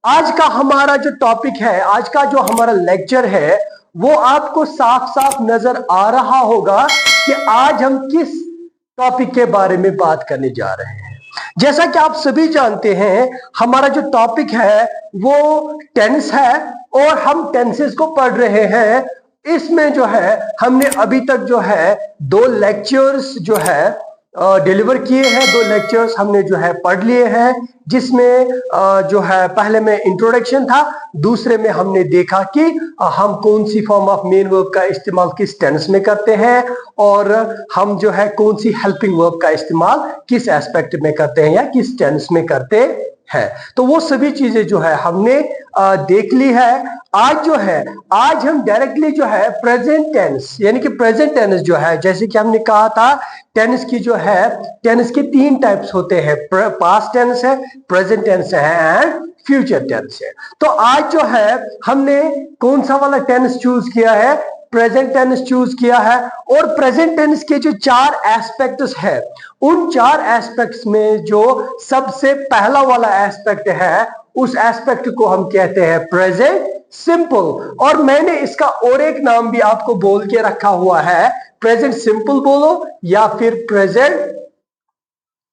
आज का हमारा जो टॉपिक है, आज का जो हमारा लेक्चर है, वो आपको साफ साफ नजर आ रहा होगा कि आज हम किस टॉपिक के बारे में बात करने जा रहे हैं। जैसा कि आप सभी जानते हैं, हमारा जो टॉपिक है वो टेंस है और हम टेंसेस को पढ़ रहे हैं। इसमें जो है हमने अभी तक जो है 2 लेक्चर्स जो है डिलीवर किए हैं, 2 लेक्चर्स हमने जो है पढ़ लिए हैं, जिसमें जो है पहले में इंट्रोडक्शन था, दूसरे में हमने देखा कि हम कौन सी फॉर्म ऑफ मेन वर्ब का इस्तेमाल किस टेंस में करते हैं और हम जो है कौन सी हेल्पिंग वर्ब का इस्तेमाल किस एस्पेक्ट में करते हैं या किस टेंस में करते हैं। तो वो सभी चीजें जो है हमने देख ली है। आज हम डायरेक्टली जो है प्रेजेंट टेंस यानी कि प्रेजेंट टेंस जो है, जैसे कि हमने कहा था टेंस की जो है टेंस के 3 टाइप्स होते हैं, पास्ट टेंस है, प्रेजेंट टेंस है एंड फ्यूचर टेंस है। तो आज जो है हमने कौन सा वाला टेंस चूज किया है, प्रेजेंट टेंस चूज किया है। और प्रेजेंट टेंस के जो 4 एस्पेक्ट्स है, उन 4 एस्पेक्ट्स में जो सबसे पहला वाला एस्पेक्ट है, उस एस्पेक्ट को हम कहते हैं प्रेजेंट सिंपल। और मैंने इसका और एक नाम भी आपको बोल के रखा हुआ है, प्रेजेंट सिंपल बोलो या फिर प्रेजेंट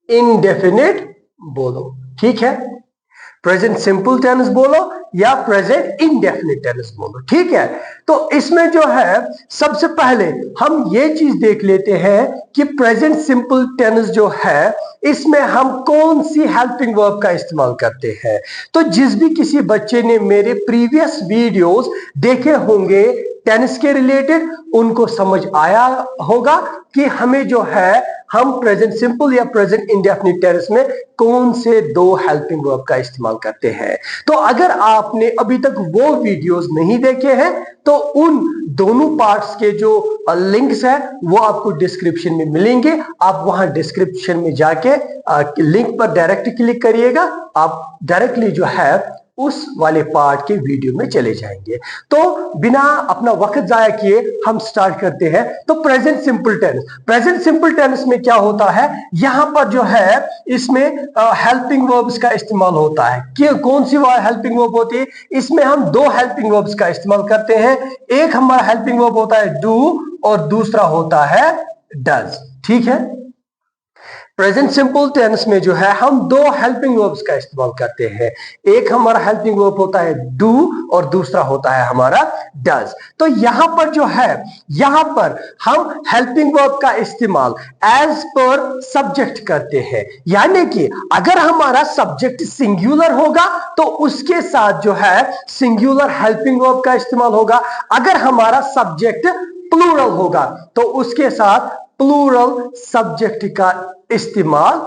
इंडेफिनिट बोलो, ठीक है। प्रेजेंट सिंपल टेंस बोलो या प्रेजेंट इंडेफिनिट टेंस बोलो, ठीक है। तो इसमें जो है सबसे पहले हम ये चीज देख लेते हैं कि प्रेजेंट सिंपल टेंस जो है इसमें हम कौन सी हेल्पिंग वर्ब का इस्तेमाल करते हैं। तो जिस भी किसी बच्चे ने मेरे प्रीवियस वीडियोस देखे होंगे टेंस के रिलेटेड, उनको समझ आया होगा कि हमें जो है हम प्रेजेंट सिंपल या प्रेजेंट इंडेफिनिट टेंस में कौन से 2 हेल्पिंग वर्ब का इस्तेमाल करते हैं। तो अगर आपने अभी तक वो वीडियोस नहीं देखे हैं तो उन दोनों पार्ट्स के जो लिंक्स है वो आपको डिस्क्रिप्शन में मिलेंगे। आप वहां डिस्क्रिप्शन में जाके लिंक पर डायरेक्ट क्लिक करिएगा, आप डायरेक्टली जो है उस वाले पार्ट के वीडियो में चले जाएंगे। तो बिना अपना वक्त जाया किए हम स्टार्ट करते हैं। तो प्रेजेंट सिंपल टेंस में क्या होता है, यहां पर जो है इसमें हेल्पिंग वर्ब्स का इस्तेमाल होता है। कि कौन सी हेल्पिंग वर्ब होती है, इसमें हम 2 हेल्पिंग वर्ब्स का इस्तेमाल करते हैं। एक हमारा हेल्पिंग वर्ब होता है डू और दूसरा होता है डज, ठीक है। प्रेजेंट सिंपल टेंस में जो है हम 2 हेल्पिंग वर्ब्स का इस्तेमाल करते हैं। एक हमारा हेल्पिंग वर्ब होता है डू और दूसरा होता है हमारा डज। तो यहां पर जो है, यहां पर हम हेल्पिंग वर्ब का इस्तेमाल एज पर सब्जेक्ट करते हैं। यानी कि अगर हमारा सब्जेक्ट सिंगुलर होगा तो उसके साथ जो है सिंगुलर हेल्पिंग वर्ब का इस्तेमाल होगा। अगर हमारा सब्जेक्ट प्लूरल होगा तो उसके साथ प्लूरल सब्जेक्ट का इस्तेमाल,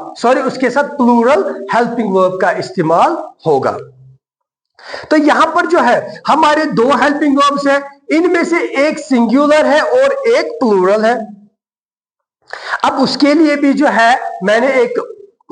उसके साथ प्लूरल हेल्पिंग वर्ब का इस्तेमाल होगा। तो यहां पर जो है हमारे 2 हेल्पिंग वर्ब्स है, इनमें से एक सिंगुलर है और एक प्लूरल है। अब उसके लिए भी जो है मैंने एक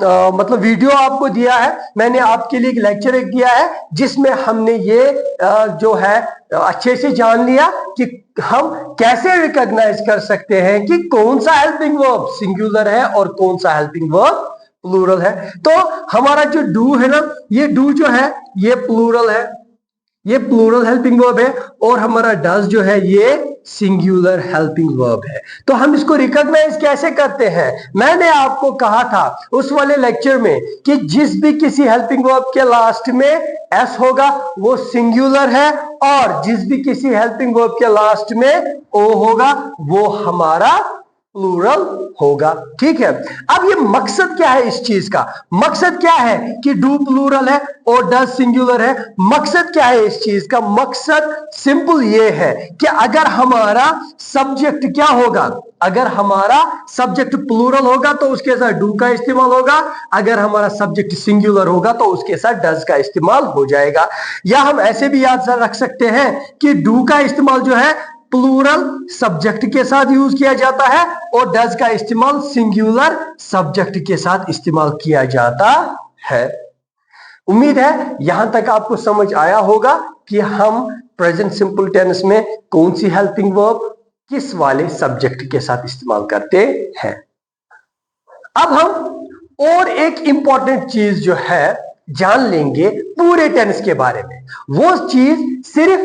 मतलब वीडियो आपको दिया है, मैंने आपके लिए एक लेक्चर दिया है जिसमें हमने ये जो है अच्छे से जान लिया कि हम कैसे रिकॉग्नाइज कर सकते हैं कि कौन सा हेल्पिंग वर्ब सिंगुलर है और कौन सा हेल्पिंग वर्ब प्लूरल है। तो हमारा जो डू है ना, ये डू जो है ये प्लूरल है, ये प्लूरल हेल्पिंग वर्ब है, और हमारा डज जो है ये सिंगुलर हेल्पिंग वर्ब है। तो हम इसको रिकॉग्नाइज कैसे करते हैं, मैंने आपको कहा था उस वाले लेक्चर में कि जिस भी किसी हेल्पिंग वर्ब के लास्ट में एस होगा वो सिंगुलर है, और जिस भी किसी हेल्पिंग वर्ब के लास्ट में ओ होगा वो हमारा प्लूरल होगा, ठीक है। अब ये मकसद क्या है इस चीज का, मकसद क्या है कि डू प्लूरल है और डज सिंगुलर है। मकसद क्या है इस चीज का, मकसद सिंपल ये है कि अगर हमारा सब्जेक्ट क्या होगा, अगर हमारा सब्जेक्ट प्लूरल होगा तो उसके साथ डू का इस्तेमाल होगा, अगर हमारा सब्जेक्ट सिंगुलर होगा तो उसके साथ डज का इस्तेमाल हो जाएगा। या हम ऐसे भी याद रख सकते हैं कि डू का इस्तेमाल जो है प्लूरल सब्जेक्ट के साथ यूज किया जाता है और डज का इस्तेमाल सिंगुलर सब्जेक्ट के साथ इस्तेमाल किया जाता है। उम्मीद है यहां तक आपको समझ आया होगा कि हम प्रेजेंट सिंपल टेंस में कौन सी हेल्पिंग वर्ब किस वाले सब्जेक्ट के साथ इस्तेमाल करते हैं। अब हम और एक इंपॉर्टेंट चीज जो है जान लेंगे पूरे टेंस के बारे में। वो चीज सिर्फ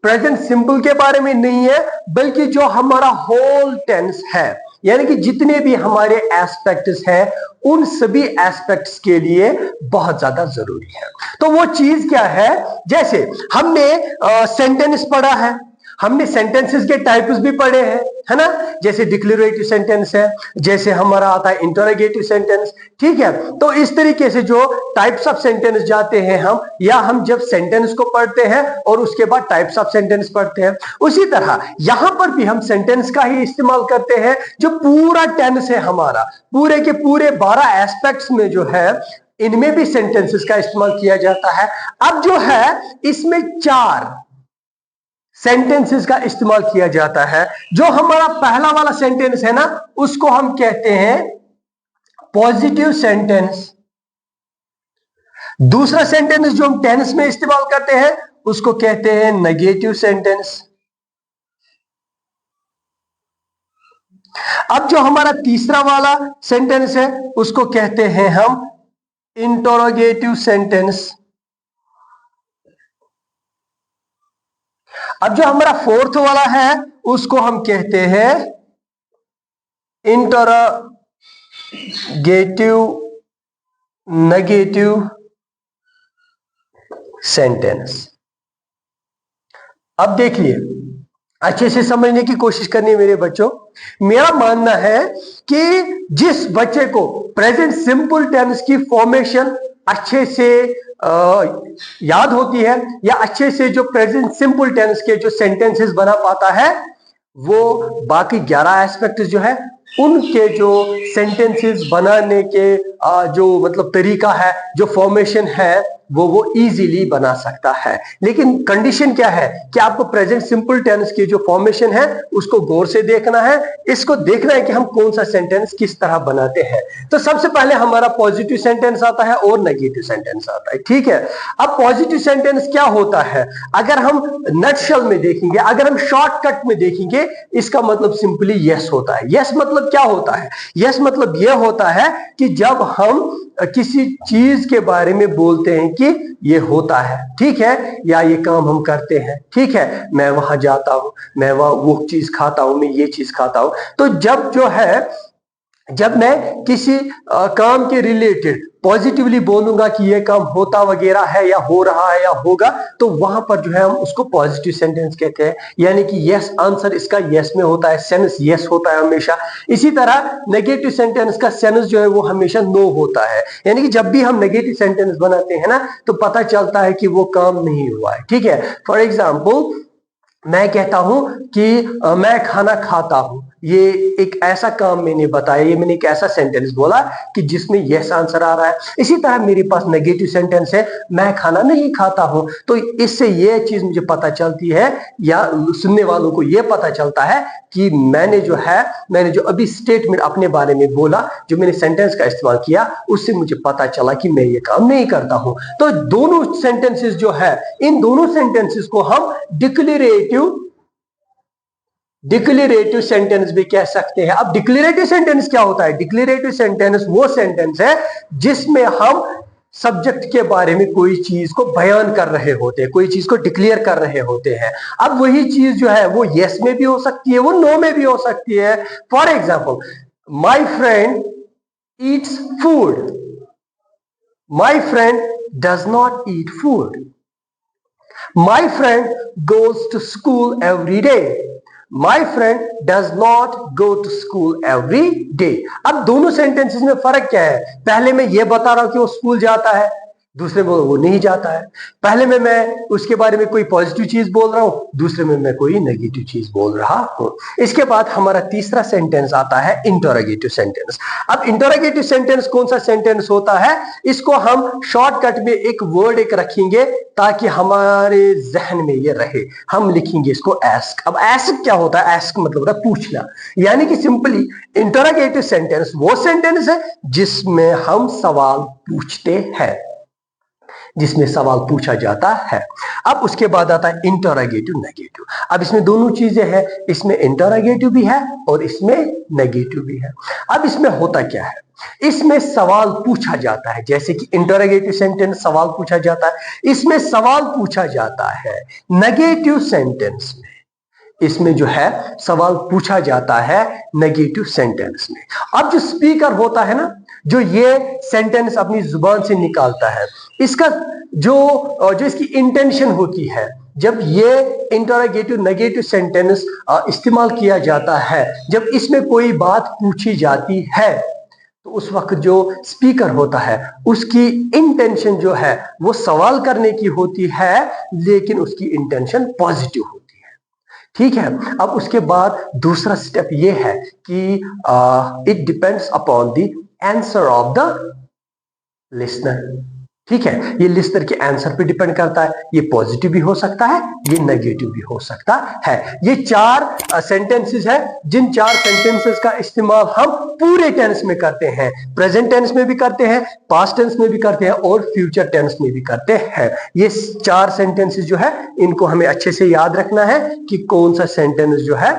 प्रेजेंट सिंपल के बारे में नहीं है, बल्कि जो हमारा होल टेंस है, यानी कि जितने भी हमारे एस्पेक्ट्स हैं, उन सभी एस्पेक्ट्स के लिए बहुत ज्यादा जरूरी है। तो वो चीज क्या है? जैसे हमने सेंटेंस पढ़ा है, हमने सेंटेंसेस के टाइप्स भी पढ़े हैं, है ना? जैसे डिक्लेरेटिव सेंटेंस है, जैसे हमारा आता है इंटरोगेटिव सेंटेंस, ठीक है? तो इस तरीके से जो टाइप्स ऑफ सेंटेंस जाते हैं हम, या हम जब सेंटेंस को पढ़ते हैं और उसके बाद टाइप्स ऑफ सेंटेंस पढ़ते हैं, उसी तरह यहां पर भी हम सेंटेंस का ही इस्तेमाल करते हैं। जो पूरा टेंस है हमारा, पूरे के पूरे 12 एस्पेक्ट्स में जो है, इनमें भी सेंटेंसेस का इस्तेमाल किया जाता है। अब जो है इसमें 4 सेंटेंसेस का इस्तेमाल किया जाता है। जो हमारा पहला वाला सेंटेंस है ना, उसको हम कहते हैं पॉजिटिव सेंटेंस। दूसरा सेंटेंस जो हम टेंस में इस्तेमाल करते हैं, उसको कहते हैं नेगेटिव सेंटेंस। अब जो हमारा तीसरा वाला सेंटेंस है, उसको कहते हैं हम इंटरोगेटिव सेंटेंस। अब जो हमारा फोर्थ वाला है, उसको हम कहते हैं इंटरोगेटिव नेगेटिव सेंटेंस। अब देखिए, अच्छे से समझने की कोशिश करनी है मेरे बच्चों। मेरा मानना है कि जिस बच्चे को प्रेजेंट सिंपल टेंस की फॉर्मेशन अच्छे से याद होती है, या अच्छे से जो प्रेजेंट सिंपल टेंस के जो सेंटेंसेस बना पाता है, वो बाकी 11 एस्पेक्ट जो है, उनके जो सेंटेंसेस बनाने के जो मतलब तरीका है, जो फॉर्मेशन है, वो इजीली बना सकता है। लेकिन कंडीशन क्या है कि आपको प्रेजेंट सिंपल टेंस की जो फॉर्मेशन है, उसको गौर से देखना है। इसको देखना है कि हम कौन सा सेंटेंस किस तरह बनाते हैं। तो सबसे पहले हमारा पॉजिटिव सेंटेंस आता है और नेगेटिव सेंटेंस आता है, ठीक है? अब पॉजिटिव सेंटेंस क्या होता है? अगर हम नटशेल में देखेंगे, अगर हम शॉर्टकट में देखेंगे, इसका मतलब सिंपली यस होता है। यस मतलब क्या होता है? यस मतलब यह होता है कि जब हम किसी चीज के बारे में बोलते हैं कि ये होता है, ठीक है, या ये काम हम करते हैं, ठीक है, मैं वहां जाता हूं, मैं वहां वो चीज खाता हूं, मैं ये चीज खाता हूं। तो जब जो है, जब मैं किसी काम के रिलेटेड पॉजिटिवली बोलूंगा कि ये काम होता वगैरह है, या हो रहा है, या होगा, तो वहां पर जो है हम उसको पॉजिटिव सेंटेंस कहते हैं। यानी कि यस आंसर इसका यस में होता है, सेंस यस होता है हमेशा। इसी तरह नेगेटिव सेंटेंस का सेंस जो है वो हमेशा नो होता है। यानी कि जब भी हम नेगेटिव सेंटेंस बनाते हैं ना, तो पता चलता है कि वो काम नहीं हुआ है, ठीक है? फॉर एग्जाम्पल, मैं कहता हूं कि मैं खाना खाता हूं, ये एक ऐसा काम मैंने बताया, ये मैंने एक ऐसा सेंटेंस बोला कि जिसमें यस आंसर आ रहा है। इसी तरह मेरे पास नेगेटिव सेंटेंस है, मैं खाना नहीं खाता हूं, तो इससे ये चीज मुझे पता चलती है, या सुनने वालों को ये पता चलता है कि मैंने जो अभी स्टेटमेंट अपने बारे में बोला, जो मैंने सेंटेंस का इस्तेमाल किया, उससे मुझे पता चला कि मैं ये काम नहीं करता हूं। तो दोनों सेंटेंसेस जो है, इन दोनों सेंटेंसेस को हम डिक्लेरेटिव सेंटेंस भी कह सकते हैं। अब डिक्लेरेटिव सेंटेंस क्या होता है? डिक्लेरेटिव सेंटेंस वो सेंटेंस है जिसमें हम सब्जेक्ट के बारे में कोई चीज को बयान कर रहे होते हैं, कोई चीज को डिक्लेयर कर रहे होते हैं। अब वही चीज जो है वो यस में भी हो सकती है, वो नो में भी हो सकती है। For example, my friend eats food, my friend does not eat food, my friend goes to school every day, my friend does not go to school every day. अब दोनों सेंटेंसेस में फर्क क्या है? पहले मैं ये बता रहा हूं कि वो स्कूल जाता है, दूसरे में वो नहीं जाता है। पहले में मैं उसके बारे में कोई पॉजिटिव चीज बोल रहा हूं, दूसरे में मैं कोई नेगेटिव चीज बोल रहा हूं। इसके बाद हमारा तीसरा सेंटेंस आता है इंटरोगेटिव सेंटेंस। अब इंटरोगेटिव सेंटेंस कौन सा सेंटेंस होता है? इसको हम शॉर्टकट में एक वर्ड एक रखेंगे ताकि हमारे जहन में ये रहे। हम लिखेंगे इसको आस्क। अब आस्क क्या होता है? आस्क मतलब होता है पूछना। यानी कि सिंपली इंटरोगेटिव सेंटेंस वो सेंटेंस है जिसमें हम सवाल पूछते हैं। जिसमें सवाल पूछा जाता है। अब उसके बाद आता है इंटरोगेटिव नेगेटिव। अब इसमें दोनों चीजें हैं, इसमें इंटरोगेटिव भी है और इसमें नेगेटिव भी है। अब इसमें होता क्या है, इसमें सवाल पूछा जाता है, जैसे कि इंटरोगेटिव सेंटेंस सवाल पूछा जाता है, इसमें सवाल पूछा जाता है। नेगेटिव सेंटेंस में इसमें जो है सवाल पूछा जाता है नेगेटिव सेंटेंस में। अब जो स्पीकर होता है ना, जो ये सेंटेंस अपनी जुबान से निकालता है, इसका जो इसकी इंटेंशन होती है, जब ये इंटरोगेटिव नेगेटिव सेंटेंस इस्तेमाल किया जाता है, जब इसमें कोई बात पूछी जाती है, तो उस वक्त जो स्पीकर होता है उसकी इंटेंशन जो है वो सवाल करने की होती है, लेकिन उसकी इंटेंशन पॉजिटिव होती है। ठीक है। अब उसके बाद दूसरा स्टेप ये है कि it depends upon the answer of the listener. ठीक है, ये लिसनर के आंसर पे डिपेंड करता है। ये पॉजिटिव भी हो सकता है, ये नेगेटिव भी हो सकता है। ये चार सेंटेंसेस है, जिन चार सेंटेंसेस का इस्तेमाल हम पूरे टेंस में करते हैं। प्रेजेंट टेंस में भी करते हैं, पास्ट टेंस में भी करते हैं और फ्यूचर टेंस में भी करते हैं। ये चार सेंटेंसेस जो है इनको हमें अच्छे से याद रखना है कि कौन सा सेंटेंस जो है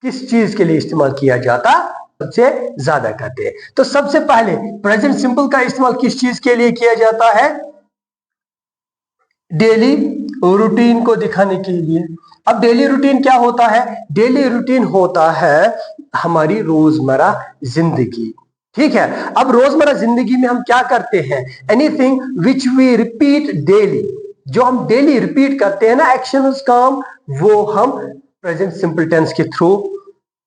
किस चीज के लिए इस्तेमाल किया जाता सबसे ज्यादा करते हैं। तो सबसे पहले प्रेजेंट सिंपल का इस्तेमाल किस चीज के लिए किया जाता है? डेली रूटीन को दिखाने के लिए। अब डेली रूटीन क्या होता है? डेली रूटीन होता है हमारी रोजमर्रा जिंदगी। ठीक है। अब रोजमर्रा जिंदगी में हम क्या करते हैं? Anything which we repeat daily, जो हम डेली रिपीट करते हैं ना एक्शंस, काम, वो हम प्रेजेंट सिंपल टेंस के थ्रू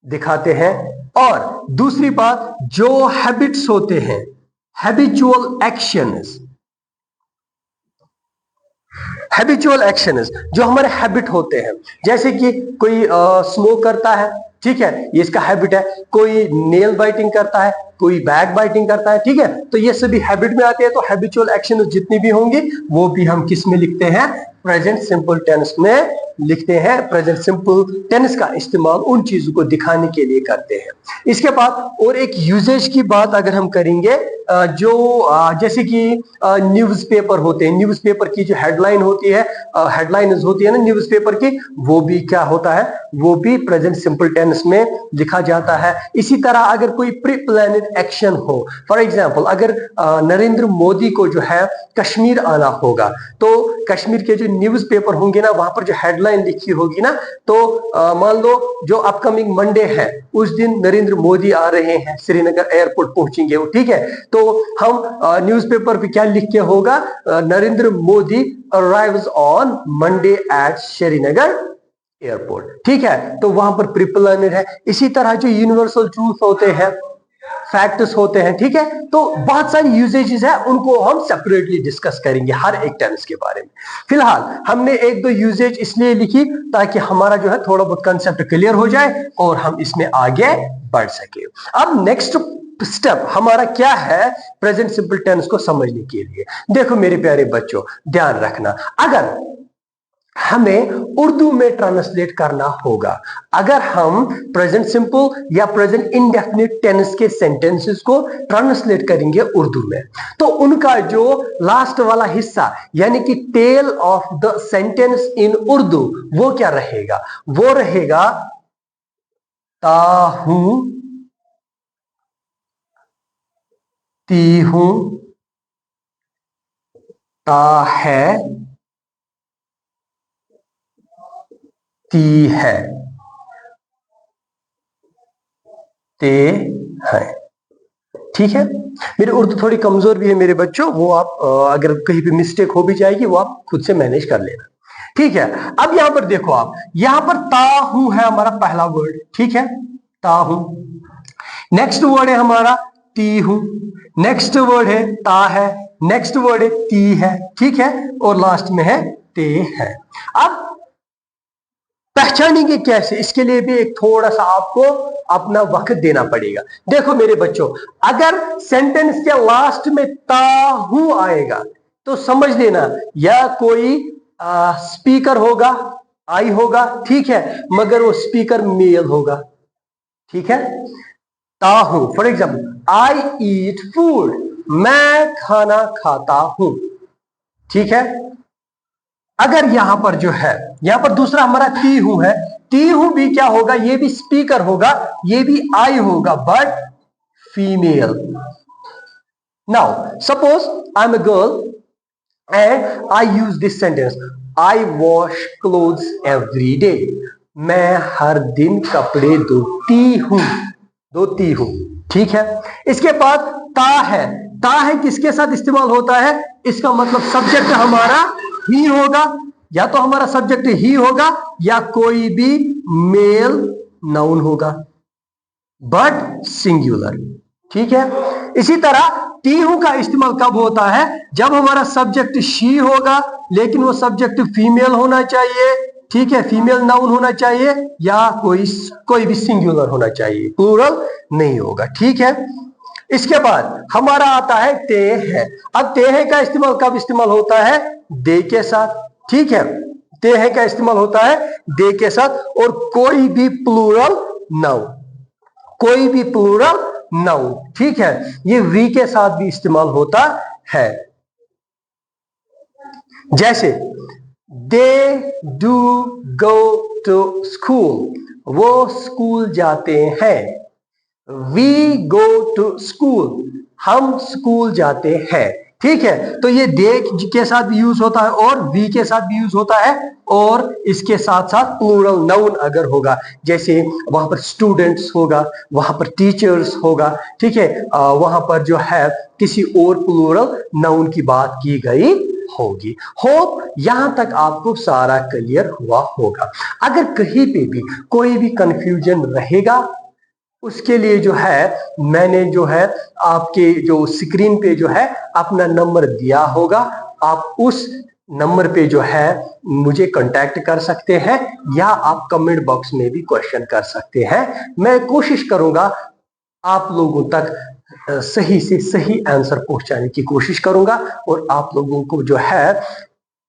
दिखाते हैं। और दूसरी बात, जो हैबिट्स होते हैं, हैबिचुअल एक्शंस, हैबिचुअल एक्शंस जो हमारे हैबिट होते हैं, जैसे कि कोई स्मोक करता है, ठीक है, ये इसका हैबिट है। कोई नेल बाइटिंग करता है, कोई बैक बाइटिंग करता है, ठीक है, तो ये सभी हैबिट में आते हैं। तो हैबिचुअल एक्शन जितनी भी होंगी वो भी हम किस में लिखते हैं? प्रेजेंट सिंपल टेंस में लिखते हैं। प्रेजेंट सिंपल टेंस का इस्तेमाल उन चीजों को दिखाने के लिए करते हैं। इसके बाद और एक यूजेज की बात अगर हम करेंगे, जो जैसे कि न्यूज़पेपर होते हैं, न्यूज़पेपर की जो हेडलाइन होती है, हेडलाइंस होती है ना न्यूज़पेपर की, वो भी क्या होता है? वो भी प्रेजेंट सिंपल टेंस में लिखा जाता है। इसी तरह अगर कोई प्री प्लान्ड एक्शन हो, फॉर एग्जांपल अगर नरेंद्र मोदी को जो है कश्मीर आना होगा, तो कश्मीर के जो न्यूज़पेपर होंगे ना, वहां पर जो हेडलाइन लिखी होगी ना, तो मान लो जो अपकमिंग मंडे है उस दिन नरेंद्र मोदी आ रहे हैं, श्रीनगर एयरपोर्ट पहुंचेंगे वो, ठीक है, तो हम न्यूज़पेपर पे क्या लिख के होगा? Narendra Modi arrives on Monday at Srinagar airport. ठीक है, तो वहां पर प्री प्लान्ड है। इसी तरह जो यूनिवर्सल ट्रूथ होते हैं, फैक्ट्स होते हैं, ठीक है, तो बहुत सारी यूजेजेस है, उनको हम सेपरेटली डिस्कस करेंगे हर एक टेंस के बारे में। फिलहाल हमने एक दो यूजेज इसलिए लिखी ताकि हमारा जो है थोड़ा बहुत कंसेप्ट क्लियर हो जाए और हम इसमें आगे बढ़ सके। अब नेक्स्ट स्टेप हमारा क्या है प्रेजेंट सिंपल टेंस को समझने के लिए? देखो मेरे प्यारे बच्चों, ध्यान रखना, अगर हमें उर्दू में ट्रांसलेट करना होगा, अगर हम प्रेजेंट सिंपल या प्रेजेंट इंडेफिनिट टेंस के सेंटेंसेस को ट्रांसलेट करेंगे उर्दू में, तो उनका जो लास्ट वाला हिस्सा यानी कि tail of the sentence in Urdu, वो क्या रहेगा? वो रहेगा ता हूं, ती हूं, ता है, ती है, ते है। ठीक है, मेरी उर्दू थोड़ी कमजोर भी है मेरे बच्चों, वो आप अगर कहीं पे मिस्टेक हो भी जाएगी वो आप खुद से मैनेज कर लेना। ठीक है, अब यहां पर देखो आप, यहां पर ता हूं है हमारा पहला वर्ड, ठीक है, ता हूं। नेक्स्ट वर्ड है हमारा ती हूं, नेक्स्ट वर्ड है ता है, नेक्स्ट वर्ड है ती है, ठीक है, और लास्ट में है ते है। अब पहचानेंगे कैसे? इसके लिए भी एक थोड़ा सा आपको अपना वक्त देना पड़ेगा। देखो मेरे बच्चों, अगर सेंटेंस के लास्ट में ता हूं आएगा तो समझ लेना या कोई स्पीकर होगा, आई होगा, ठीक है, मगर वो स्पीकर मेल होगा। ठीक है, ता हूं, for example I eat food, मैं खाना खाता हूं। ठीक है। अगर यहां पर जो है, यहां पर दूसरा हमारा ती हूं है, ती हूं भी क्या होगा, ये भी स्पीकर होगा, ये भी आई होगा, but female. Now suppose I am a girl and I use this sentence, I wash clothes every day. मैं हर दिन कपड़े धोती हूं। ठीक है। इसके बाद ता है, ता है किसके साथ इस्तेमाल होता है, इसका मतलब सब्जेक्ट हमारा ही होगा, या तो हमारा सब्जेक्ट ही होगा या कोई भी मेल नाउन होगा, बट सिंगुलर। ठीक है। इसी तरह ती हूं का इस्तेमाल कब होता है, जब हमारा सब्जेक्ट शी होगा लेकिन वो सब्जेक्ट फीमेल होना चाहिए। ठीक है, फीमेल नाउन होना चाहिए या कोई भी सिंगुलर होना चाहिए, प्लूरल नहीं होगा। ठीक है। इसके बाद हमारा आता है ते है। अब ते है का इस्तेमाल कब इस्तेमाल होता है, दे के साथ। ठीक है, ते है का इस्तेमाल होता है दे के साथ, और कोई भी प्लूरल नाउन, कोई भी प्लूरल नाउन। ठीक है, ये वी के साथ भी इस्तेमाल होता है। जैसे they do go to school, वो स्कूल जाते हैं। वी गो टू स्कूल, हम स्कूल जाते हैं। ठीक है, तो ये दे के साथ भी यूज होता है और वी के साथ भी यूज होता है, और इसके साथ साथ प्लूरल नाउन अगर होगा, जैसे वहां पर स्टूडेंट्स होगा, वहां पर टीचर्स होगा। ठीक है, वहां पर जो है किसी और प्लूरल नाउन की बात की गई होगी। होप यहां तक आपको सारा क्लियर हुआ होगा। अगर कहीं पे भी कोई भी कंफ्यूजन रहेगा, उसके लिए जो है मैंने जो है आपके जो स्क्रीन पे जो है अपना नंबर दिया होगा, आप उस नंबर पे जो है मुझे कांटेक्ट कर सकते हैं, या आप कमेंट बॉक्स में भी क्वेश्चन कर सकते हैं। मैं कोशिश करूंगा आप लोगों तक सही से सही आंसर पहुंचाने की कोशिश करूंगा, और आप लोगों को जो है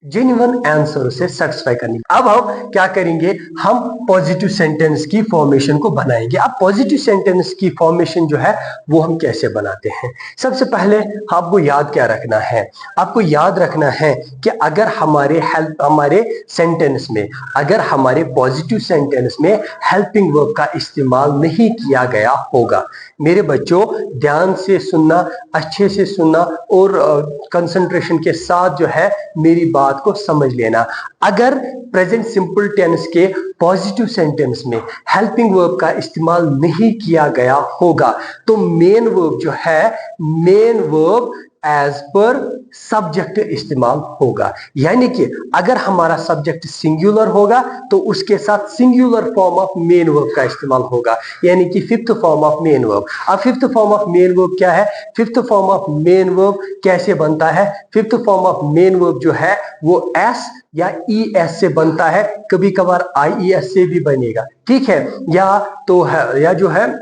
जेन्युइन आंसर से सेटिस्फाई करनी। अब हम क्या करेंगे, हम पॉजिटिव सेंटेंस की फॉर्मेशन को बनाएंगे। अब पॉजिटिव सेंटेंस की फॉर्मेशन जो है वो हम कैसे बनाते हैं, सबसे पहले आपको याद क्या रखना है, आपको याद रखना है कि अगर हमारे सेंटेंस में, अगर हमारे पॉजिटिव सेंटेंस में हेल्पिंग वर्ब का इस्तेमाल नहीं किया गया होगा, मेरे बच्चों ध्यान से सुनना, अच्छे से सुनना, और कंसंट्रेशन के साथ जो है मेरी बात को समझ लेना। अगर प्रेजेंट सिंपल टेंस के पॉजिटिव सेंटेंस में हेल्पिंग वर्ब का इस्तेमाल नहीं किया गया होगा, तो मेन वर्ब जो है, main verb as per subject इस्तेमाल होगा। यानी कि अगर हमारा सब्जेक्ट सिंगुलर होगा तो उसके साथ singular form of main verb का इस्तेमाल होगा, यानी कि fifth form of main verb. अब fifth form of main verb क्या है, fifth form of main verb कैसे बनता है, fifth form of main verb जो है वो एस या ई एस से बनता है, कभी कभार आई ई एस से भी बनेगा। ठीक है, या तो है, या जो है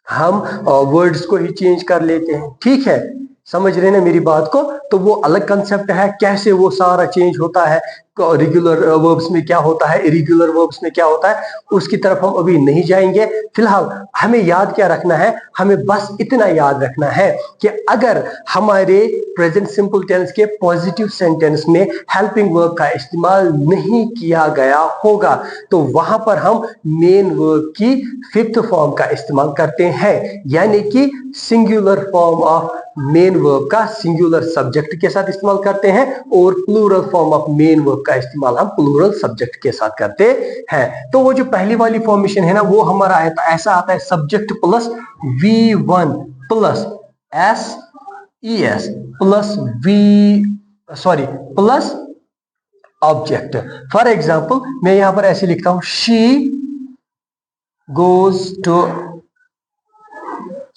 हम वर्ड्स को ही चेंज कर लेते हैं। ठीक है, समझ रहे ना मेरी बात को, तो वो अलग कंसेप्ट है, कैसे वो सारा चेंज होता है, रेगुलर वर्ब्स में क्या होता है, इरेगुलर वर्ब्स में क्या होता है, उसकी तरफ हम अभी नहीं जाएंगे। फिलहाल हमें याद क्या रखना है, हमें बस इतना याद रखना है कि अगर हमारे प्रेजेंट सिंपल टेंस के पॉजिटिव सेंटेंस में हेल्पिंग वर्ब का इस्तेमाल नहीं किया गया होगा, तो वहां पर हम मेन वर्ब की फिफ्थ फॉर्म का इस्तेमाल करते हैं, यानी कि singular form of main verb का सिंगुलर सब्जेक्ट के साथ इस्तेमाल करते हैं, और plural form of main verb का इस्तेमाल हम प्लूरल सब्जेक्ट के साथ करते हैं। तो वो जो पहली वाली फॉर्मेशन है ना, वो हमारा ऐसा आता है, subject plus V1 plus SES plus plus object. For example मैं यहां पर ऐसे लिखता हूं, she goes to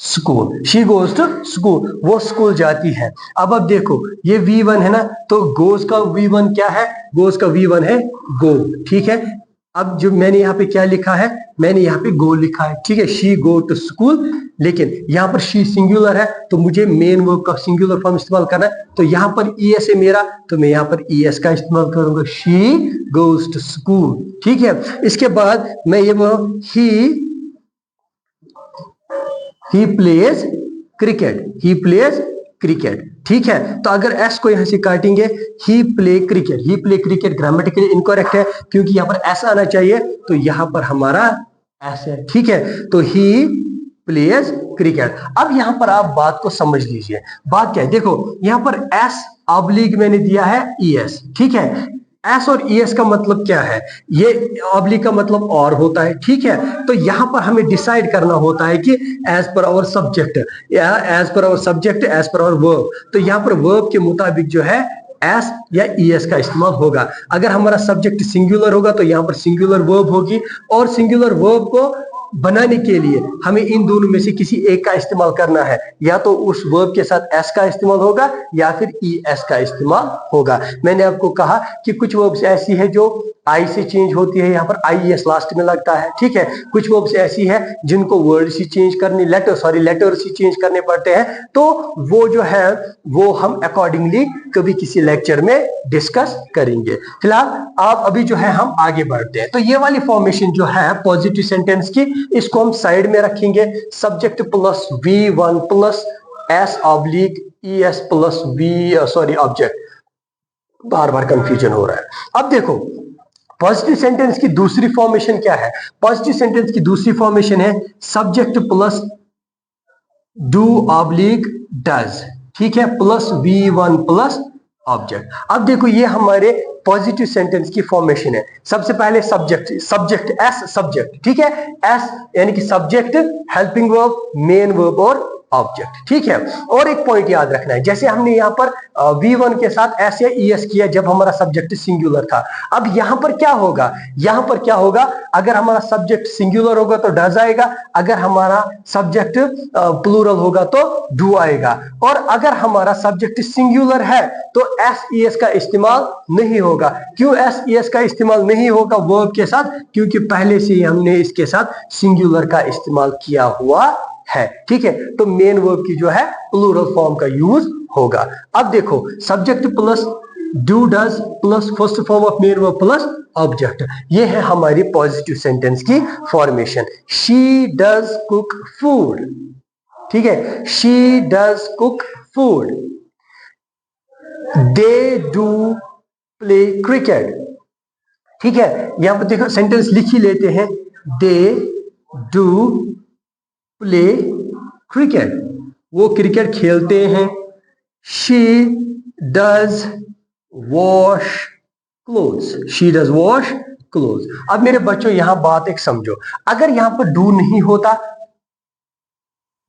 school, she goes to school, वो स्कूल जाती है। अब देखो ये V1 है ना, तो गोज का V1 क्या है, गोज का V1 है गो। ठीक है, अब जो मैंने यहाँ पे क्या लिखा है, मैंने यहाँ पे गो लिखा है। ठीक है, शी गो टू स्कूल, लेकिन यहाँ पर शी सिंगुलर है तो मुझे मेन वर्ब का सिंगुलर फॉर्म इस्तेमाल करना है, तो यहाँ पर ES है मेरा, तो मैं यहाँ पर ES का इस्तेमाल करूंगा, शी गोज टू स्कूल। ठीक है, इसके बाद मैं ये he plays cricket, he plays cricket. ठीक है, तो अगर एस को यहां से काटेंगे, ही प्ले क्रिकेट, ही प्ले क्रिकेट ग्रामेटिकली इनकरेक्ट है क्योंकि यहां पर एस आना चाहिए, तो यहां पर हमारा एस है। ठीक है, तो ही प्लेज क्रिकेट। अब यहां पर आप बात को समझ लीजिए, बात क्या है, देखो यहां पर एस ऑब्लिक मैंने दिया है ईएस। ठीक है, एस और ईएस का मतलब क्या है, ये ऑब्लिक का मतलब और होता है। ठीक है, तो यहां पर हमें डिसाइड करना होता है कि एज पर आवर सब्जेक्ट या as per our subject as per our verb, तो यहां पर वर्ब के मुताबिक जो है एस या ईएस का इस्तेमाल होगा। अगर हमारा सब्जेक्ट सिंगुलर होगा तो यहां पर सिंगुलर वर्ब होगी, और सिंगुलर वर्ब को बनाने के लिए हमें इन दोनों में से किसी एक का इस्तेमाल करना है, या तो उस वर्ब के साथ एस का इस्तेमाल होगा या फिर ईएस का इस्तेमाल होगा। मैंने आपको कहा कि कुछ वर्ब्स ऐसी है जो आई से चेंज होती है, यहाँ पर आईएस लास्ट में लगता है। ठीक है, कुछ वर्ब्स ऐसी है जिनको वर्ड से चेंज करनी लेटर से चेंज करने पड़ते हैं, तो वो जो है वो हम अकॉर्डिंगली कभी किसी लेक्चर में डिस्कस करेंगे। फिलहाल आप अभी जो है हम आगे बढ़ते हैं। तो ये वाली फॉर्मेशन जो है पॉजिटिव सेंटेंस की, इसको हम साइड में रखेंगे, subject plus V1 plus S oblique ES plus object. बार बार कंफ्यूजन हो रहा है। अब देखो पॉजिटिव सेंटेंस की दूसरी फॉर्मेशन क्या है, पॉजिटिव सेंटेंस की दूसरी फॉर्मेशन है subject plus do oblique does. ठीक है, प्लस V1 प्लस ऑब्जेक्ट। अब देखो ये हमारे पॉजिटिव सेंटेंस की फॉर्मेशन है। सबसे पहले सब्जेक्ट एस सब्जेक्ट। ठीक है, एस यानी कि subject, helping verb, main verb और ऑब्जेक्ट। ठीक है, और एक पॉइंट याद रखना है, जैसे हमने यहाँ पर V1 के साथ एस या ईएस किया जब हमारा सब्जेक्ट सिंगुलर था। अब यहां पर क्या होगा, यहां पर क्या होगा, अगर हमारा सब्जेक्ट सिंगुलर होगा तो डज आएगा, अगर हमारा सब्जेक्ट प्लूरल होगा तो डू आएगा, और अगर हमारा सब्जेक्ट सिंगुलर है तो एस ईएस का इस्तेमाल नहीं होगा। क्यों एस ईएस का इस्तेमाल नहीं होगा वर्ब के साथ, क्योंकि पहले से ही हमने इसके साथ सिंगुलर का इस्तेमाल किया हुआ है। ठीक है, तो मेन वर्ब की जो है प्लूरल फॉर्म का यूज होगा। अब देखो subject plus do does plus first form of main verb plus object, ये है हमारी पॉजिटिव सेंटेंस की formation. She does cook food. ठीक है, she does cook food. They do play cricket. ठीक है, यहां पर देखो सेंटेंस लिख ही लेते हैं, दे डू प्ले क्रिकेट, वो क्रिकेट खेलते हैं। She does wash clothes, she does wash clothes. अब मेरे बच्चों यहां बात एक समझो, अगर यहां पर डू नहीं होता,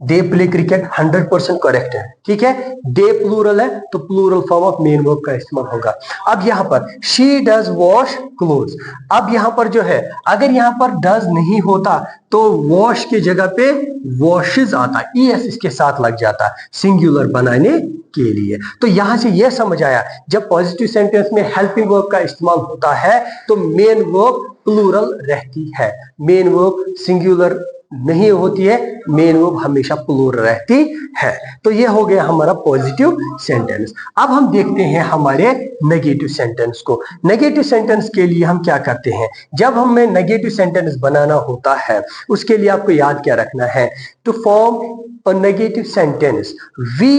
दे प्ले क्रिकेट 100% करेक्ट है। ठीक है, दे प्लूरल है तो plural form of main verb का इस्तेमाल होगा। अब यहां पर शी डज वॉश क्लोथ्स, अब यहां पर जो है अगर यहां पर डज नहीं होता तो वॉश के जगह पे वॉशेस आता, ईएस इसके साथ लग जाता सिंगुलर बनाने के लिए। तो यहां से यह समझ आया जब पॉजिटिव सेंटेंस में हेल्पिंग वर्ब का इस्तेमाल होता है तो मेन वर्ब प्लूरल रहती है, मेन वर्ब सिंगुलर नहीं होती है, मेन वर्ब हमेशा प्लूरल रहती है। तो ये हो गया हमारा पॉजिटिव सेंटेंस। अब हम देखते हैं हमारे नेगेटिव सेंटेंस को। नेगेटिव सेंटेंस के लिए हम क्या करते हैं, जब हमें नेगेटिव सेंटेंस बनाना होता है उसके लिए आपको याद क्या रखना है, to form a negative sentence we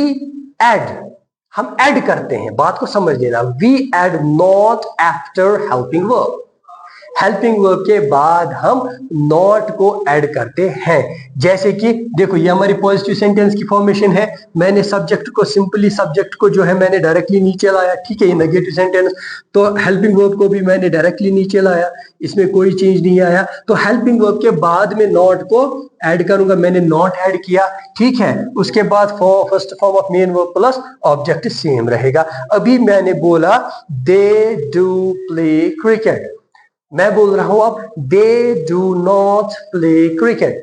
add, हम ऐड करते हैं, बात को समझ लेना, we add not after helping verb, helping verb के बाद हम नॉट को ऐड करते हैं। जैसे कि देखो ये हमारी पॉजिटिव सेंटेंस की फॉर्मेशन है, मैंने सब्जेक्ट को सिंपली सब्जेक्ट को जो है मैंने डायरेक्टली नीचे लाया। ठीक है, ये नेगेटिव सेंटेंस, तो हेल्पिंग वर्ब को भी मैंने डायरेक्टली नीचे लाया, इसमें कोई चेंज नहीं आया। तो हेल्पिंग वर्ब के बाद में नॉट को ऐड करूंगा, मैंने नॉट ऐड किया। ठीक है, उसके बाद first form of main verb plus object same रहेगा। अभी मैंने बोला दे डू प्ले क्रिकेट, मैं बोल रहा हूं अब दे do not play cricket,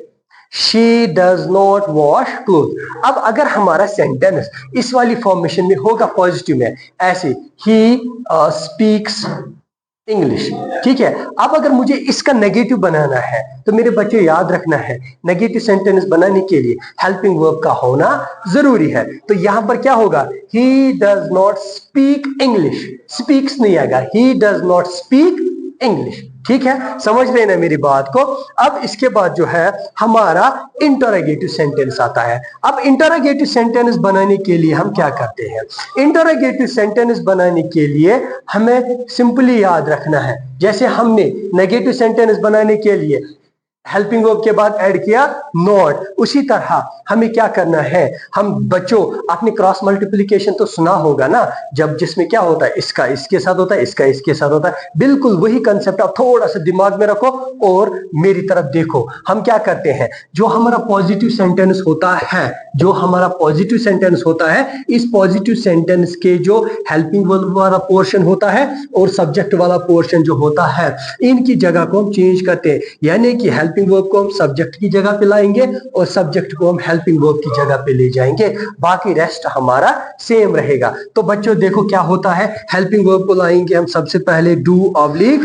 she does not wash cloth. अब अगर हमारा सेंटेंस इस वाली फॉर्मेशन में होगा पॉजिटिव में, ऐसे ही स्पीक्स इंग्लिश। ठीक है, अब अगर मुझे इसका नेगेटिव बनाना है तो मेरे बच्चे याद रखना है नेगेटिव सेंटेंस बनाने के लिए हेल्पिंग वर्ब का होना जरूरी है। तो यहां पर क्या होगा, he does not speak English, speaks नहीं आएगा, he does not speak English. ठीक है, समझ रहे ना मेरी बात को। अब इसके बाद जो है हमारा इंटरोगेटिव सेंटेंस आता है। अब इंटरोगेटिव सेंटेंस बनाने के लिए हम क्या करते हैं? इंटरोगेटिव सेंटेंस बनाने के लिए हमें सिंपली याद रखना है, जैसे हमने नेगेटिव सेंटेंस बनाने के लिए हेल्पिंग वर्ब के बाद ऐड किया नॉट, उसी तरह हमें क्या करना है, हम बच्चों आपने क्रॉस मल्टीप्लिकेशन तो सुना होगा ना, जब जिसमें क्या होता है इसका इसके साथ होता है, इसका इसके साथ होता है, बिल्कुल वही कंसेप्ट आप थोड़ा सा दिमाग में रखो और मेरी तरफ देखो। हम क्या करते हैं, जो हमारा पॉजिटिव सेंटेंस होता है, जो हमारा पॉजिटिव सेंटेंस होता है, इस पॉजिटिव सेंटेंस के जो हेल्पिंग वर्ब वाला पोर्शन होता है और सब्जेक्ट वाला पोर्शन जो होता है, इनकी जगह को हम चेंज करते हैं, यानी कि हेल्पिंग वर्ब को हम सब्जेक्ट की जगह पे लाएंगे और सब्जेक्ट को हम हेल्पिंग वर्ब की जगह पे ले जाएंगे, बाकी रेस्ट हमारा सेम रहेगा। तो बच्चों देखो क्या होता है, हेल्पिंग वर्ब को लाएंगे हम सबसे पहले do oblique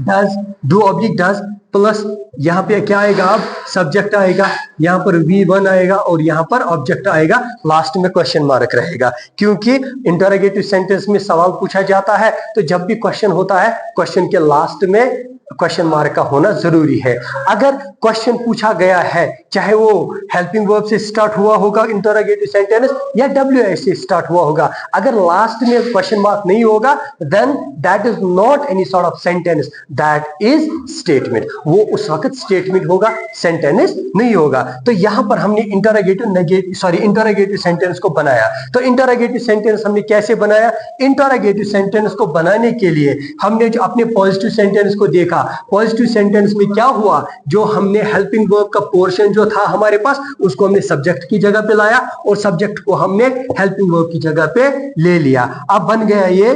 does, do oblique does plus यहाँ पे क्या आएगा, अब सब्जेक्ट आएगा, यहाँ पर V1 आएगा और यहाँ पर ऑब्जेक्ट आएगा, लास्ट में क्वेश्चन मार्क रहेगा, क्योंकि इंटरोगेटिव सेंटेंस में सवाल पूछा जाता है तो जब भी क्वेश्चन होता है क्वेश्चन के लास्ट में क्वेश्चन मार्क का होना जरूरी है। अगर क्वेश्चन पूछा गया है चाहे वो हेल्पिंग वर्ब से स्टार्ट हुआ होगा इंटरोगेटिव सेंटेंस या WH से स्टार्ट हुआ होगा, अगर लास्ट में क्वेश्चन मार्क नहीं होगा then that is not any sort of sentence, that is statement. वो उस वक्त स्टेटमेंट होगा, सेंटेंस नहीं होगा। तो यहां पर हमने इंटरोगेटिव सेंटेंस को बनाया। तो इंटरोगेटिव सेंटेंस हमने कैसे बनाया? इंटरोगेटिव सेंटेंस को बनाने के लिए हमने जो अपने पॉजिटिव सेंटेंस को देखा, पॉजिटिव सेंटेंस में क्या हुआ, जो हमने हेल्पिंग वर्ब का पोर्शन जो था हमारे पास उसको हमने सब्जेक्ट की जगह पे लाया और सब्जेक्ट को हमने हेल्पिंग वर्ब की जगह पे ले लिया। अब बन गया ये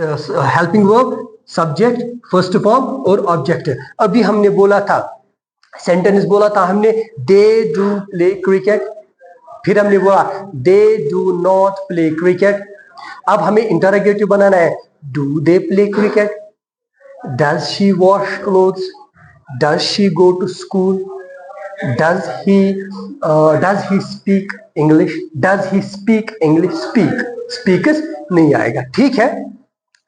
helping verb, subject, first form और ऑब्जेक्ट। अभी हमने बोला था, सेंटेंस बोला था हमने, दे डू प्ले क्रिकेट, फिर हमने बोला दे डू नॉट प्ले क्रिकेट। अब हमें इंटरोगेटिव बनाना है, do they play cricket, does she wash clothes, does she go to school, does he speak English, does he speak English, speaks नहीं आएगा। ठीक है,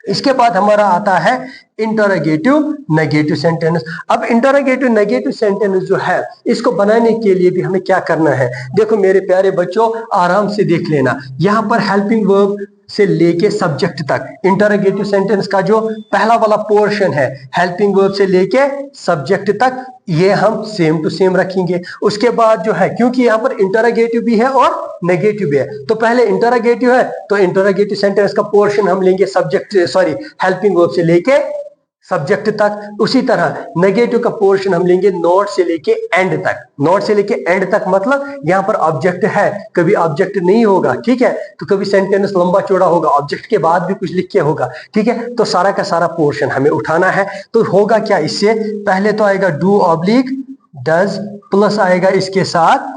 इसके बाद हमारा आता है इंटरोगेटिव नेगेटिव सेंटेंस। अब इंटरोगेटिव नेगेटिव सेंटेंस जो है इसको बनाने के लिए भी हमें क्या करना है, देखो मेरे प्यारे बच्चों आराम से देख लेना, यहां पर हेल्पिंग वर्ब से लेके सब्जेक्ट तक इंटरोगेटिव सेंटेंस का जो पहला वाला पोर्शन है हेल्पिंग वर्ब से लेके सब्जेक्ट तक, ये हम सेम टू सेम रखेंगे। उसके बाद जो है, क्योंकि यहां पर इंटरोगेटिव भी है और नेगेटिव भी है, तो पहले इंटरोगेटिव है तो इंटरोगेटिव सेंटेंस का पोर्शन हम लेंगे हेल्पिंग वर्ब से लेके सब्जेक्ट तक। उसी तरह नेगेटिव का पोर्शन हम लेंगे नॉट से लेके एंड तक। नॉट से लेके एंड तक मतलब यहां पर ऑब्जेक्ट है, कभी ऑब्जेक्ट नहीं होगा, ठीक है, तो कभी सेंटेंस लंबा चौड़ा होगा, ऑब्जेक्ट के बाद भी कुछ लिख के होगा, ठीक है, तो सारा का सारा पोर्शन हमें उठाना है। तो होगा क्या, इससे पहले तो आएगा डू ऑब्लिक डज प्लस आएगा इसके साथ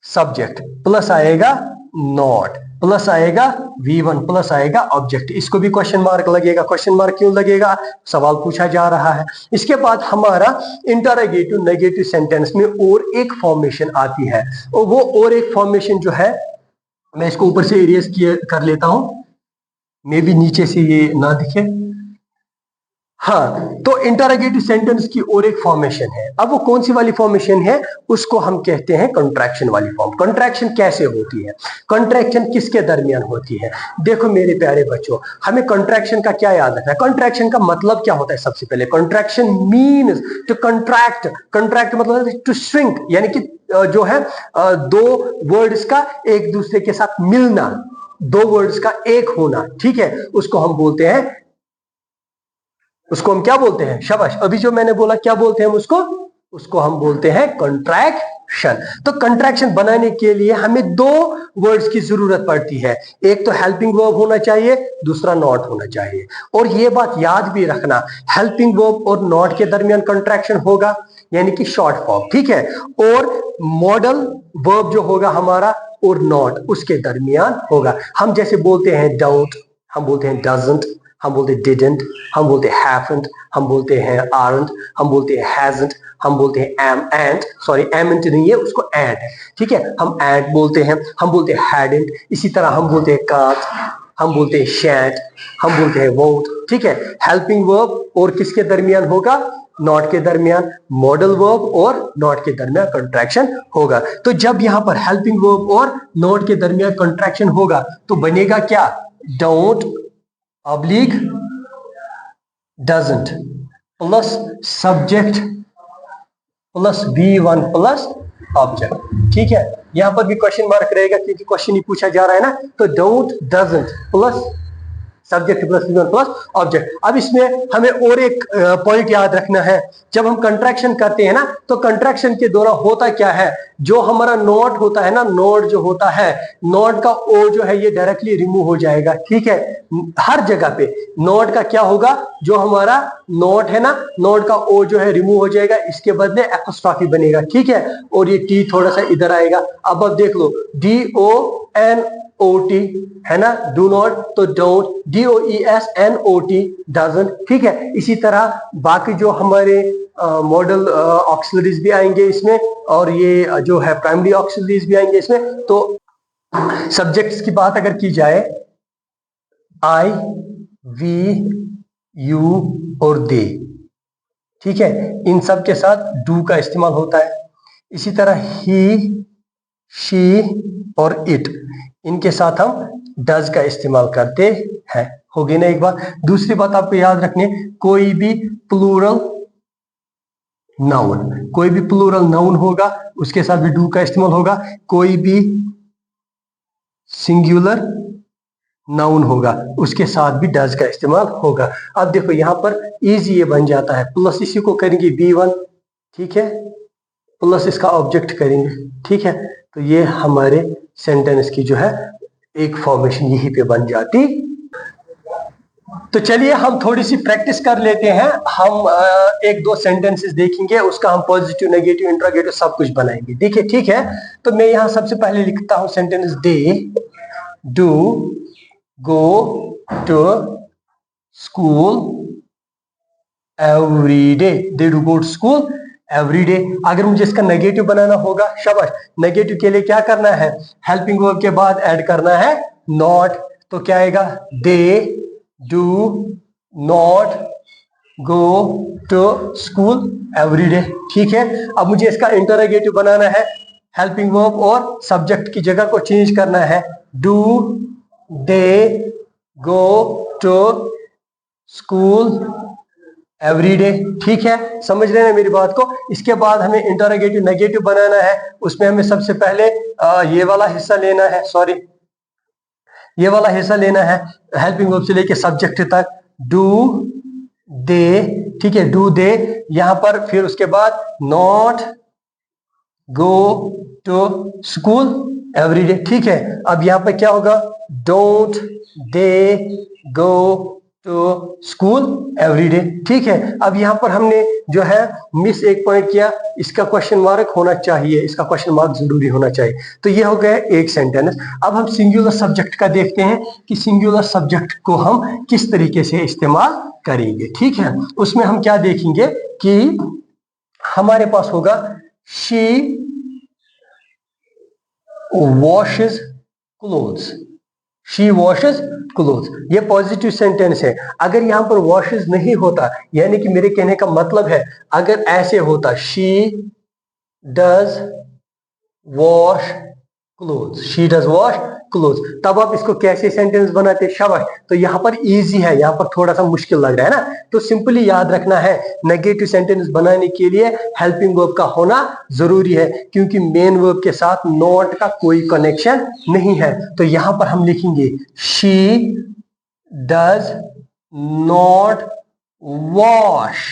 सब्जेक्ट प्लस आएगा नॉट प्लस आएगा V1 प्लस आएगा ऑब्जेक्ट। इसको भी क्वेश्चन मार्क लगेगा। क्वेश्चन मार्क क्यों लगेगा, सवाल पूछा जा रहा है। इसके बाद हमारा इंटरोगेटिव नेगेटिव सेंटेंस में और एक फॉर्मेशन आती है, और वो और एक फॉर्मेशन जो है, मैं इसको ऊपर से इरेज कर लेता हूं, मे भी नीचे से ये ना दिखे। हाँ, तो इंटरोगेटिव सेंटेंस की और एक फॉर्मेशन है। अब वो कौन सी वाली फॉर्मेशन है, उसको हम कहते हैं कंट्रैक्शन वाली फॉर्म। कंट्रैक्शन कैसे होती है, कंट्रैक्शन किसके दरमियान होती है? देखो मेरे प्यारे बच्चों, हमें कंट्रैक्शन का क्या याद रखना है, कंट्रैक्शन का मतलब क्या होता है? सबसे पहले contraction means to contract. Contract मतलब टू श्रिंक, यानी कि जो है दो वर्ड्स का एक दूसरे के साथ मिलना, दो वर्ड्स का एक होना, ठीक है, उसको हम बोलते हैं, उसको हम क्या बोलते हैं? शाबाश, अभी जो मैंने बोला क्या बोलते हैं उसको हम बोलते हैं कंट्रैक्शन। तो कंट्रैक्शन बनाने के लिए हमें दो वर्ड्स की जरूरत पड़ती है, एक तो हेल्पिंग वर्ब होना चाहिए, दूसरा नॉट होना चाहिए। और ये बात याद भी रखना, हेल्पिंग वर्ब और नॉट के दरमियान कंट्रैक्शन होगा, यानी कि शॉर्ट फॉर्म, ठीक है, और मॉडल वर्ब जो होगा हमारा और नॉट उसके दरमियान होगा। हम जैसे बोलते हैं डोंट, हम बोलते हैं डजंट, हम बोलते हैं डिडंट, हम बोलते हैं हैवंट, हम बोलते हैं आरंट, हम बोलते हैं हैजंट, हम बोलते हैं एम एंड, सॉरी एमेंट नहीं है, उसको एंड, ठीक है, हम एंड बोलते हैं, हम बोलते हैं हैडंट, इसी तरह हम बोलते हैं कांट, हम बोलते हैं शैंट, हम बोलते हैं वोंट, ठीक है। हेल्पिंग वर्ब और किसके दरमियान होगा, नॉट के दरमियान, मॉडल वर्ब और नॉट के दरमियान कंट्रैक्शन होगा। तो जब यहां पर हेल्पिंग वर्ब और नॉट के दरमियान कंट्रैक्शन होगा तो बनेगा क्या, don't oblique doesn't plus subject plus V1 plus object, ठीक है। यहां पर भी क्वेश्चन मार्क रहेगा क्योंकि क्वेश्चन ही पूछा जा रहा है ना। तो don't doesn't plus subject plus V1 plus object. अब इसमें हमें और एक पॉइंट याद रखना है, जब हम कंट्रैक्शन करते हैं ना तो कंट्रैक्शन के दौरान होता क्या है, जो हमारा नोट होता है ना, नोट जो होता है, नोट का ओ जो है ये डायरेक्टली रिमूव हो जाएगा, ठीक है। हर जगह पे नोट का क्या होगा, जो हमारा नोट है ना, नोट का ओ जो है रिमूव हो जाएगा, इसके बदले एपोस्ट्रॉफी बनेगा, ठीक है। और ये टी थोड़ा सा इधर आएगा। अब देख लो, DONOT है ना, डू नॉट, तो डोंट, DOESNOT डजंट, ठीक है। इसी तरह बाकी जो हमारे मॉडल ऑक्सिलरीज भी आएंगे इसमें, और ये जो है प्राइमरी ऑक्सिलरीज भी आएंगे इसमें। तो सब्जेक्ट्स की बात अगर की जाए, I, we, you और they, ठीक है, इन सब के साथ डू का इस्तेमाल होता है। इसी तरह he, she और it, इनके साथ हम डज का इस्तेमाल करते हैं। हो गई ना एक बात। दूसरी बात आपको याद रखनी है, कोई भी प्लूरल नाउन, कोई भी प्लूरल नाउन होगा उसके साथ भी डू का इस्तेमाल होगा। कोई भी सिंगुलर नाउन होगा उसके साथ भी डज का इस्तेमाल होगा। अब देखो यहां पर इजी ये बन जाता है, प्लस इसी को करेंगे V1, ठीक है, प्लस इसका ऑब्जेक्ट करेंगे, ठीक है। तो ये हमारे सेंटेंस की जो है एक फॉर्मेशन यहीं पे बन जाती। तो चलिए हम थोड़ी सी प्रैक्टिस कर लेते हैं। हम एक दो सेंटेंसेस देखेंगे, उसका हम पॉजिटिव, नेगेटिव, इंट्रोगेटिव सब कुछ बनाएंगे, देखिए, ठीक है। तो मैं यहां सबसे पहले लिखता हूं sentence, they do go to school every day, they do go to school every day. अगर मुझे इसका नेगेटिव बनाना होगा, शाबाश, नेगेटिव के लिए क्या करना है, हेल्पिंग वर्ब के बाद ऐड करना है नॉट। तो क्या आएगा, they do not go to school every day, ठीक है। अब मुझे इसका इंटरोगेटिव बनाना है, हेल्पिंग वर्ब और सब्जेक्ट की जगह को चेंज करना है, do they go to school every day, ठीक है। समझ रहे हैं मेरी बात को। इसके बाद हमें इंटरोगेटिव नेगेटिव बनाना है, उसमें हमें सबसे पहले ये वाला हिस्सा लेना है, सॉरी, ये वाला हिस्सा लेना है हेल्पिंग वर्ब से लेके सब्जेक्ट तक, डू दे, ठीक है, डू दे। यहां पर फिर उसके बाद not go to school every day, ठीक है। अब यहां पर क्या होगा, don't they go to school every day, ठीक है। अब यहां पर हमने जो है मिस एक पॉइंट किया, इसका क्वेश्चन मार्क होना चाहिए, इसका क्वेश्चन मार्क जरूरी होना चाहिए। तो ये हो गया एक सेंटेंस। अब हम सिंगुलर सब्जेक्ट का देखते हैं कि सिंगुलर सब्जेक्ट को हम किस तरीके से इस्तेमाल करेंगे, ठीक है। उसमें हम क्या देखेंगे कि हमारे पास होगा she washes clothes, she washes clothes, ये पॉजिटिव सेंटेंस है। अगर यहां पर वॉशेस नहीं होता, यानी कि मेरे कहने का मतलब है अगर ऐसे होता, she does wash clothes, she does wash clothes, तब आप इसको कैसे सेंटेंस बनाते, शाबाश। तो यहां पर इजी है, यहां पर थोड़ा सा मुश्किल लग रहा है ना। तो सिंपली याद रखना है, नेगेटिव सेंटेंस बनाने के लिए हेल्पिंग वर्ब का होना जरूरी है, क्योंकि मेन वर्ब के साथ नॉट का कोई कनेक्शन नहीं है। तो यहां पर हम लिखेंगे she does not wash,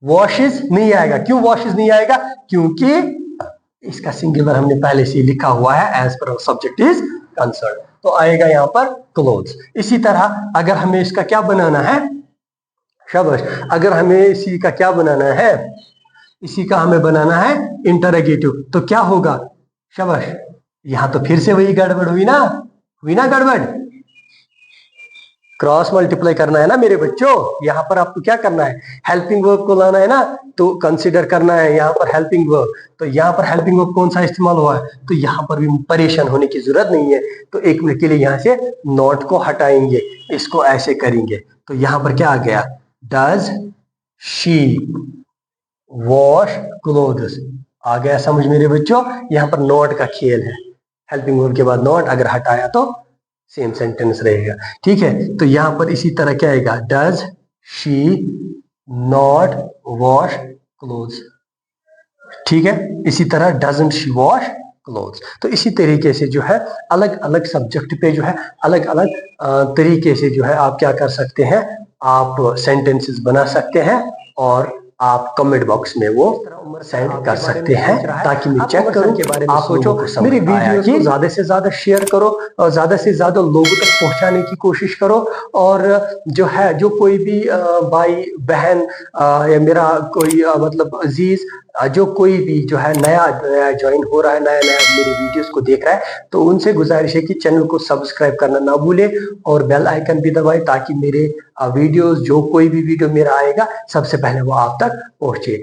washes नहीं आएगा। क्यों वॉशेस नहीं आएगा, क्योंकि इसका सिंगुलर हमने पहले से लिखा हुआ है, as per subject is concern, तो आएगा यहां पर क्लोथ्स। इसी तरह अगर हमें इसका क्या बनाना है, शाबाश, अगर हमें इसी का क्या बनाना है, इसी का हमें बनाना है इंटरोगेटिव, तो क्या होगा, शाबाश, यहां तो फिर से वही गड़बड़ हुई ना, गड़बड़। क्रॉस मल्टीप्लाई करना है ना मेरे बच्चों। यहाँ पर आपको क्या करना है, हेल्पिंग वर्ब को लाना है ना, तो कंसीडर करना है यहाँ पर हेल्पिंग वर्ब। तो यहाँ पर हेल्पिंग वर्ब कौन सा इस्तेमाल हुआ है, तो यहाँ पर भी परेशान होने की जरूरत नहीं है। तो एक मिनट के लिए यहाँ से नॉट को हटाएंगे, इसको ऐसे करेंगे, तो यहाँ पर क्या आ गया, डज शी वॉश क्लोथ्स। आ गया समझ मेरे बच्चों। यहाँ पर नॉट का खेल है, हेल्पिंग वर्ब के बाद नॉट अगर हटाया तो सेम सेंटेंस रहेगा। ठीक है, तो यहां पर इसी तरह क्या आएगा, does she not wash clothes. ठीक है, इसी तरह डजंट शी वॉश क्लोथ्स। तो इसी तरीके से जो है अलग अलग सब्जेक्ट पे जो है अलग अलग तरीके से जो है आप क्या कर सकते हैं, आप सेंटेंसेस बना सकते हैं और आप कमेंट बॉक्स में वो उम्र सेंड कर सकते हैं, ताकि मैं चेक करूं के बारे में आप सोचो। मेरी वीडियोस को ज्यादा से ज्यादा शेयर करो और ज्यादा से ज्यादा लोगों तक पहुंचाने की कोशिश करो। और जो है, जो कोई भी भाई बहन या मेरा कोई मतलब अजीज जो कोई भी जो है नया ज्वाइन हो रहा है, नया नया मेरी वीडियोस को देख रहा है, तो उनसे गुजारिश है कि चैनल को सब्सक्राइब करना ना भूले और बेल आइकन भी दबाए, ताकि मेरे वीडियोस जो कोई भी वीडियो मेरा आएगा सबसे पहले वो आप तक पहुंचे।